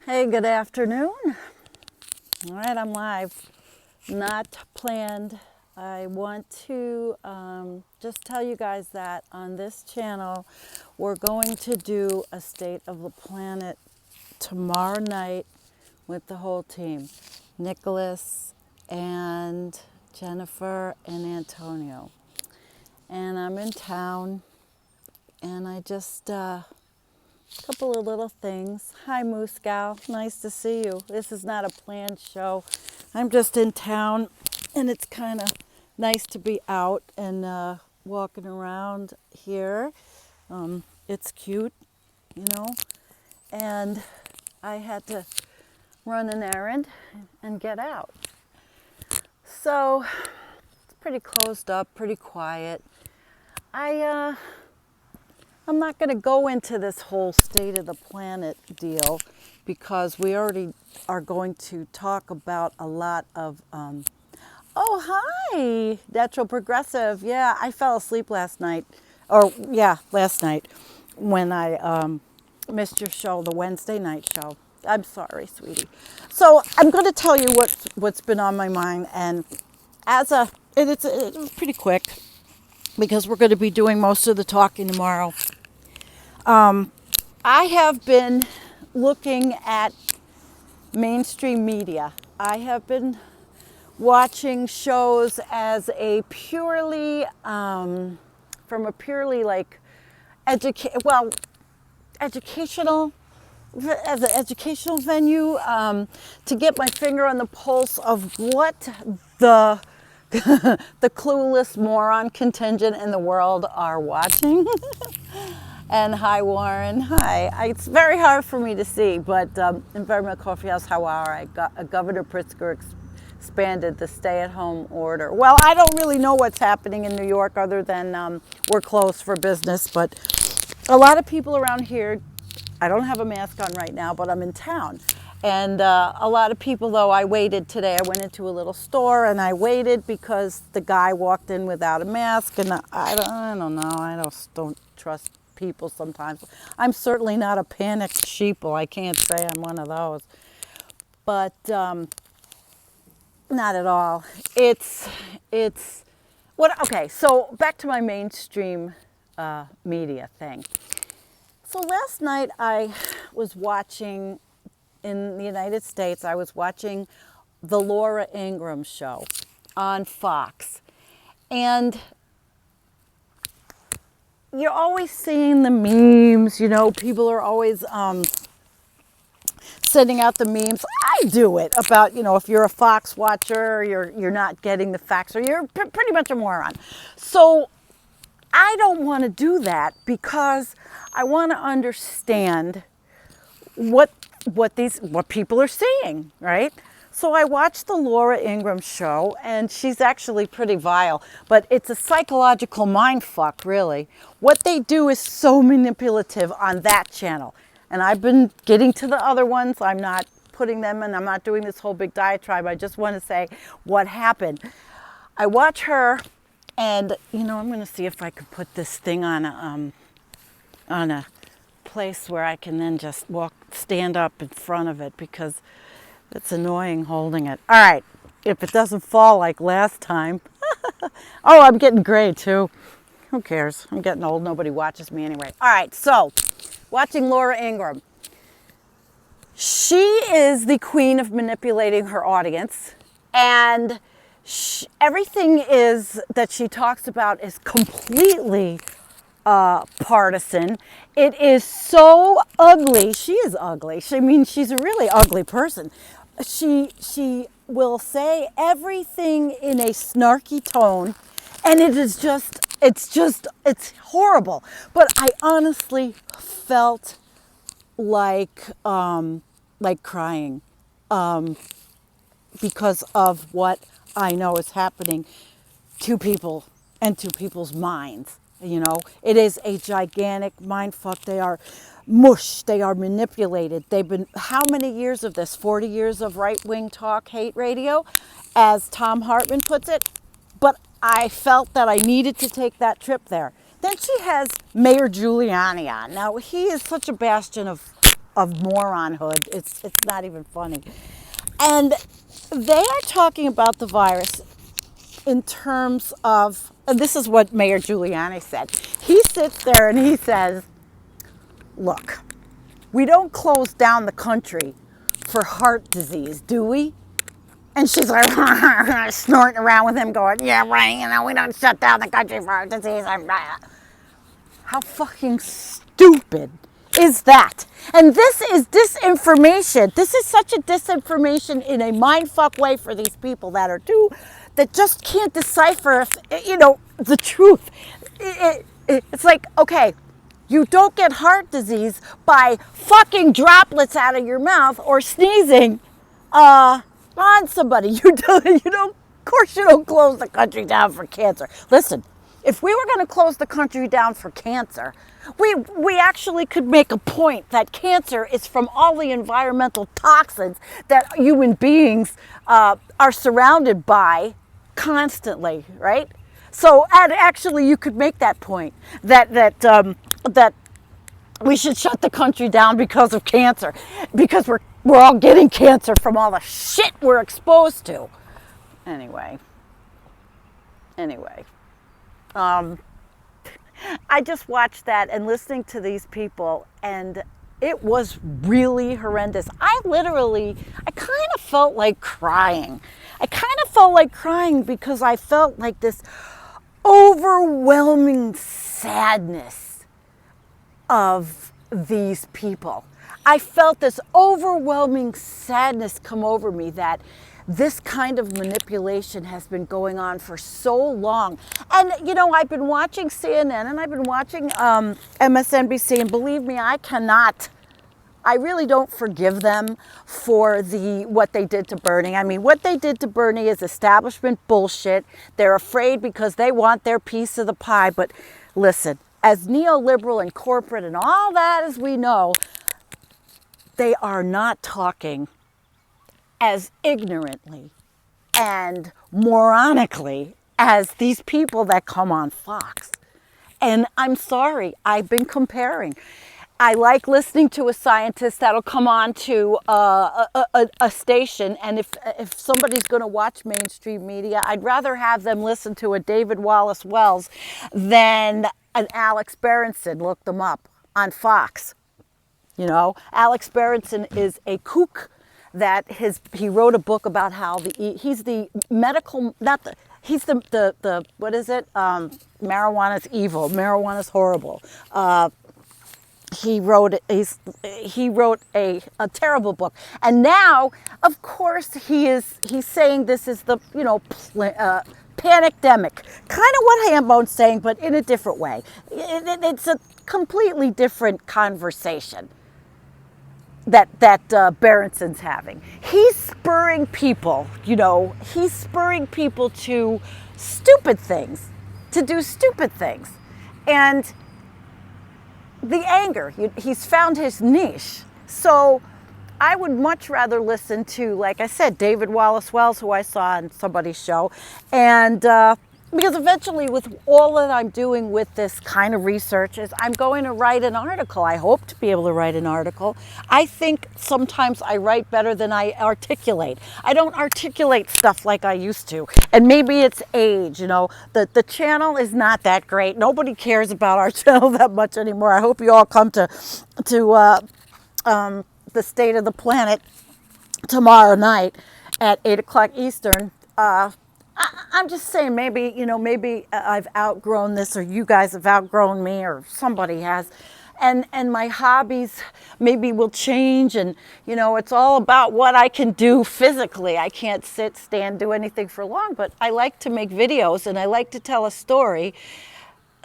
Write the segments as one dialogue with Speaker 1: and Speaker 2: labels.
Speaker 1: Hey, good afternoon. All right, I'm live. Not planned. I want to just tell you guys that on this channel, we're going to do a State of the Planet tomorrow night with the whole team. Nicholas and Jennifer and Antonio. And I'm in town, and I just... couple of little things. Hi, Moose Gal. Nice to see you. This is not a planned show. I'm just in town, and it's kind of nice to be out and walking around here. It's cute, you know, and I had to run an errand and get out. So it's pretty closed up, pretty quiet. I'm not going to go into this whole State of the Planet deal because we already are going to talk about a lot of, oh, hi, Natural Progressive. Yeah, I fell asleep last night, last night when I missed your show, the Wednesday night show. I'm sorry, sweetie. So I'm going to tell you what's been on my mind, and it's pretty quick because we're going to be doing most of the talking tomorrow. I have been looking at mainstream media. I have been watching shows as a purely, from a purely like educational, as an educational venue, to get my finger on the pulse of what the the clueless moron contingent in the world are watching. And hi, Warren. Hi. It's very hard for me to see, but Environmental Coffee House, how are Governor Pritzker expanded the stay-at-home order. Well, I don't really know what's happening in New York other than we're closed for business, but a lot of people around here, I don't have a mask on right now, but I'm in town. And a lot of people, though, I waited today. I went into a little store and I waited because the guy walked in without a mask, and I don't know. I don't trust people sometimes. I'm certainly not a panicked sheeple. I can't say I'm one of those, but not at all. It's what? Okay, so back to my mainstream media thing. So last night I was watching in the United States. I was watching the Laura Ingraham show on Fox, and you're always seeing the memes, you know, people are always sending out the memes. I do it about, you know, if you're a Fox watcher, you're not getting the facts, or you're pretty much a moron. So I don't want to do that because I want to understand what people are seeing, right? So I watched the Laura Ingraham show, and she's actually pretty vile, but it's a psychological mind fuck, really. What they do is so manipulative on that channel. And I've been getting to the other ones. I'm not putting them in. I'm not doing this whole big diatribe. I just want to say what happened. I watch her, and, you know, I'm going to see if I can put this thing on a place where I can then just stand up in front of it, because it's annoying holding it. All right, if it doesn't fall like last time. Oh, I'm getting gray too. Who cares? I'm getting old. Nobody watches me anyway. All right, so watching Laura Ingraham. She is the queen of manipulating her audience, and everything that she talks about is completely partisan. It is so ugly. She is ugly. She's a really ugly person. She will say everything in a snarky tone, and it's horrible. But I honestly felt like crying because of what I know is happening to people and to people's minds. You know, it is a gigantic mind fuck. They are mush. They are manipulated. They've been, how many years of this? 40 years of right-wing talk, hate radio, as Tom Hartman puts it. But I felt that I needed to take that trip there. Then she has Mayor Giuliani on. Now, he is such a bastion of of moronhood. It's not even funny. And they are talking about the virus in terms of, and this is what Mayor Giuliani said. He sits there and he says, look, we don't close down the country for heart disease, do we? And she's like snorting around with him going, yeah, right, you know, we don't shut down the country for heart disease. How fucking stupid is that? And this is disinformation. This is such a disinformation in a mindfuck way for these people that just can't decipher, the truth. It's like, okay, you don't get heart disease by fucking droplets out of your mouth or sneezing on somebody. You don't, of course you don't close the country down for cancer. Listen, if we were going to close the country down for cancer, we actually could make a point that cancer is from all the environmental toxins that human beings are surrounded by constantly, right? So, and actually, you could make that point that we should shut the country down because of cancer, because we're all getting cancer from all the shit we're exposed to. Anyway. I just watched that and listening to these people, and it was really horrendous. I kind of felt like crying. Because I felt like this overwhelming sadness of these people. I felt this overwhelming sadness come over me that this kind of manipulation has been going on for so long. And, I've been watching CNN and I've been watching MSNBC, and believe me, I really don't forgive them for what they did to Bernie. I mean, what they did to Bernie is establishment bullshit. They're afraid because they want their piece of the pie. But listen, as neoliberal and corporate and all that as we know, they are not talking as ignorantly and moronically as these people that come on Fox. And I'm sorry, I've been comparing. I like listening to a scientist that'll come on to a station, and if somebody's going to watch mainstream media, I'd rather have them listen to a David Wallace Wells than an Alex Berenson. Look them up on Fox. Alex Berenson is a kook that he wrote a book about how he's the medical, he's the what is it? Marijuana's evil. Marijuana's horrible. He wrote a terrible book, and now, of course, he's saying this is the pandemic, kind of what Hambone's saying, but in a different way. It's a completely different conversation that Berenson's having. He's spurring people, to stupid things, to do stupid things, and the anger, he's found his niche. So I would much rather listen to, like I said, David Wallace Wells, who I saw on somebody's show. And because eventually with all that I'm doing with this kind of research is I'm going to write an article. I hope to be able to write an article. I think sometimes I write better than I articulate. I don't articulate stuff like I used to. And maybe it's age, the channel is not that great. Nobody cares about our channel that much anymore. I hope you all come to the State of the Planet tomorrow night at 8 o'clock Eastern. I'm just saying, maybe I've outgrown this, or you guys have outgrown me, or somebody has, and my hobbies maybe will change, and it's all about what I can do physically. I can't sit, stand, do anything for long, but I like to make videos, and I like to tell a story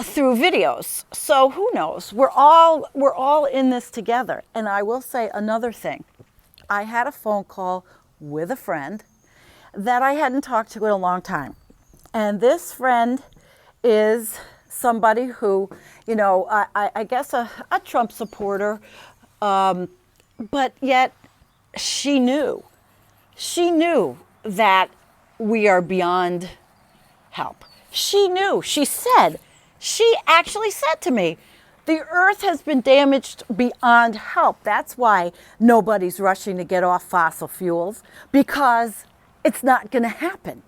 Speaker 1: through videos. So who knows? We're all in this together. And I will say another thing. I had a phone call with a friend that I hadn't talked to in a long time. And this friend is somebody who, I guess a Trump supporter, but yet she knew that we are beyond help. She knew. She actually said to me, The earth has been damaged beyond help. That's why nobody's rushing to get off fossil fuels, because it's not going to happen.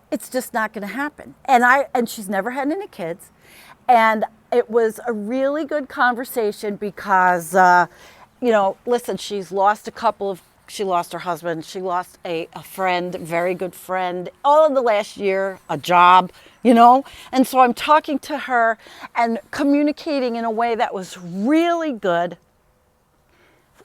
Speaker 1: It's just not going to happen. And she's never had any kids. And it was a really good conversation because, listen, she's lost she lost her husband, she lost a friend, very good friend, all in the last year, a job, And so I'm talking to her and communicating in a way that was really good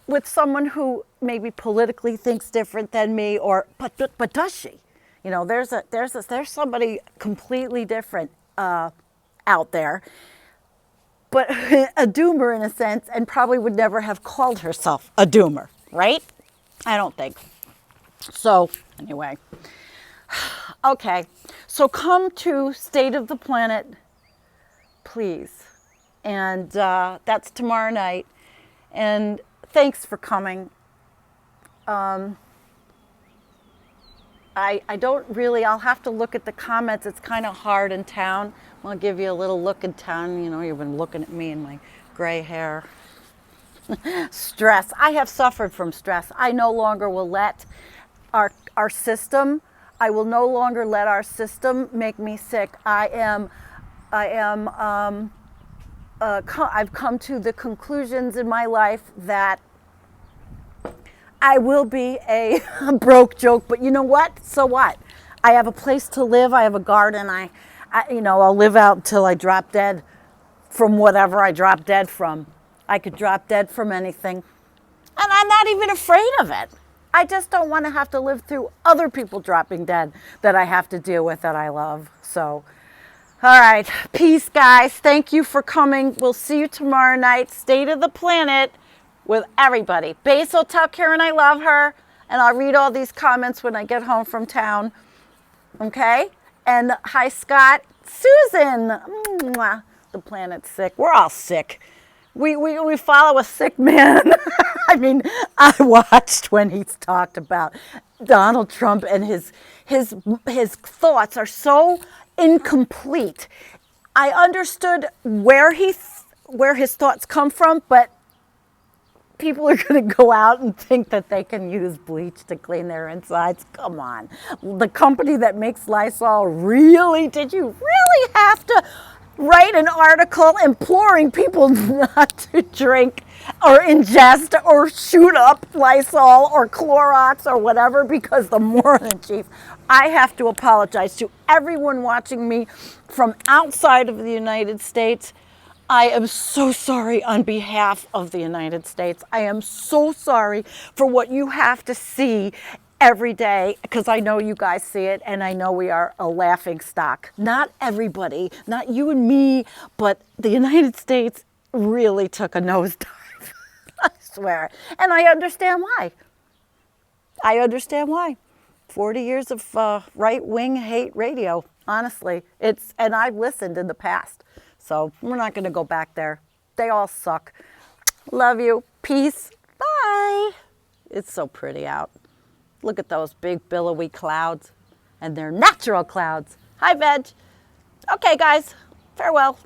Speaker 1: with someone who maybe politically thinks different than me, but does she? There's somebody completely different out there, but a doomer in a sense, and probably would never have called herself a doomer, right? I don't think. So anyway, okay. So come to State of the Planet, please. And that's tomorrow night. And thanks for coming. I don't really, I'll have to look at the comments. It's kind of hard in town. I'll give you a little look in town. You've been looking at me and my gray hair. Stress. I have suffered from stress. I no longer will let our system, I will no longer let our system make me sick. I've come to the conclusions in my life that I will be a broke joke, but you know what? So what? I have a place to live. I have a garden. I'll live out until I drop dead from whatever I drop dead from. I could drop dead from anything. And I'm not even afraid of it. I just don't want to have to live through other people dropping dead that I have to deal with that I love. So, all right. Peace, guys. Thank you for coming. We'll see you tomorrow night. State of the Planet with everybody. Basil, tell Karen I love her. And I'll read all these comments when I get home from town. Okay? And hi, Scott. Susan. Mwah. The planet's sick. We're all sick. We follow a sick man. I mean, I watched when he's talked about Donald Trump, and his thoughts are so incomplete. I understood where his thoughts come from, but people are going to go out and think that they can use bleach to clean their insides. Come on. The company that makes Lysol, really? Did you really have to write an article imploring people not to drink or ingest or shoot up Lysol or Clorox or whatever? Because the moron in chief, I have to apologize to everyone watching me from outside of the United States. I am so sorry on behalf of the United States. I am so sorry for what you have to see every day, because I know you guys see it, and I know we are a laughing stock. Not everybody, not you and me, but the United States really took a nosedive. I swear. And I understand why. 40 years of right-wing hate radio, honestly. And I've listened in the past. So we're not going to go back there. They all suck. Love you. Peace. Bye. It's so pretty out. Look at those big billowy clouds. And they're natural clouds. Hi, Veg. Okay, guys. Farewell.